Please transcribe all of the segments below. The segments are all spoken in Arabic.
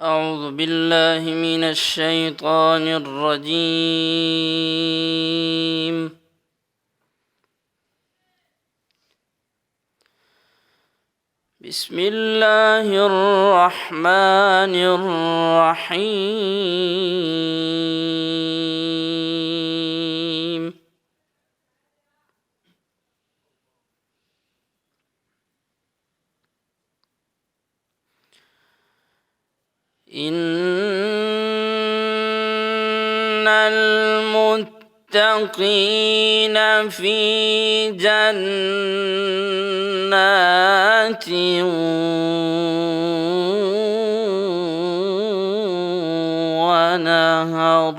أعوذ بالله من الشيطان الرجيم. بسم الله الرحمن الرحيم. إن المتقين في جنات ونهر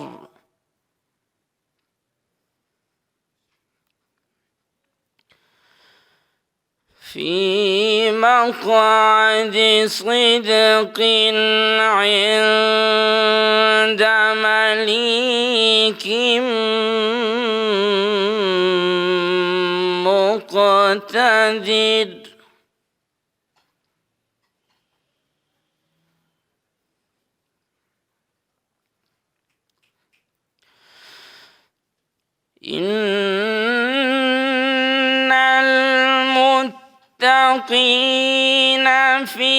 في مقعد صدق عند مليك مقتدر. إن المتقين في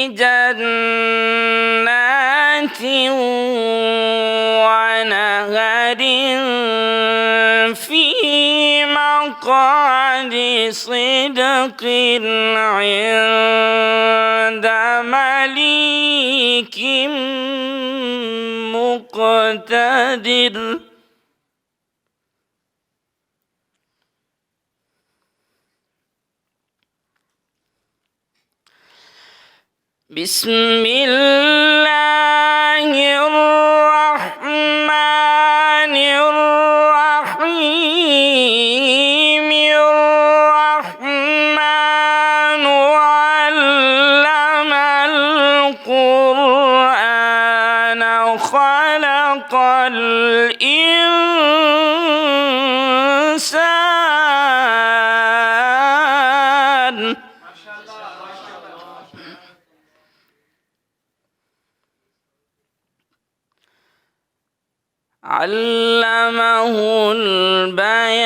جنات ونهر في مقعد صدق عند مليك مقتدر. بسم الله الرحمن الرحيم. الرحمن علم القرآن خلق الإنسان. علمه البيان.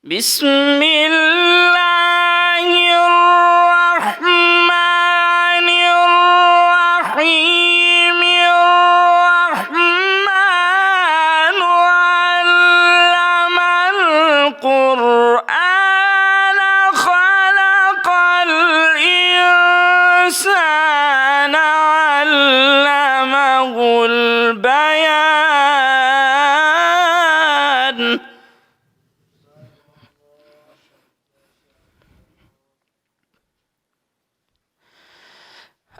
بسم الله الرحمن الرحيم. الرحمن علم القرآن خلق الإنسان علمه البيان.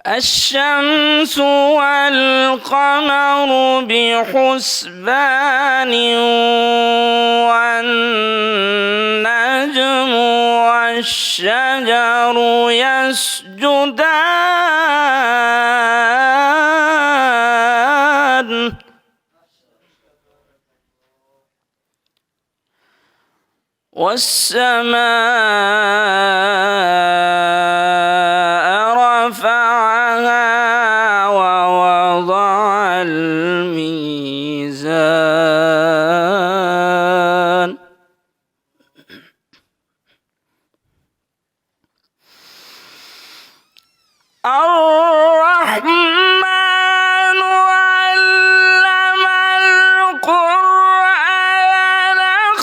الشمس والقمر بحسبان والنجم والشجر يسجدان. والسماء رفعها ووضع الميزان. الرحمن علم القرآن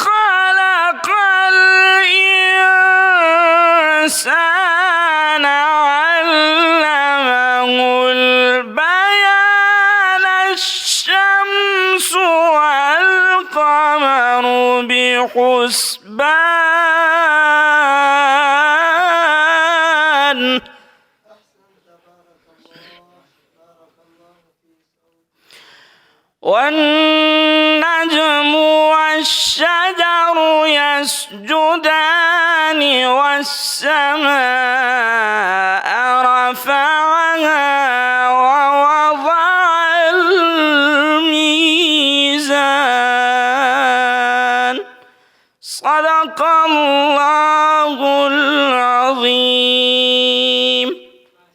خلق الإنسان علمه البيان. الشمس والقمر بحسبان. والنجم والشجر يسجدان. والسماء رفعها ووضع الميزان. صدق الله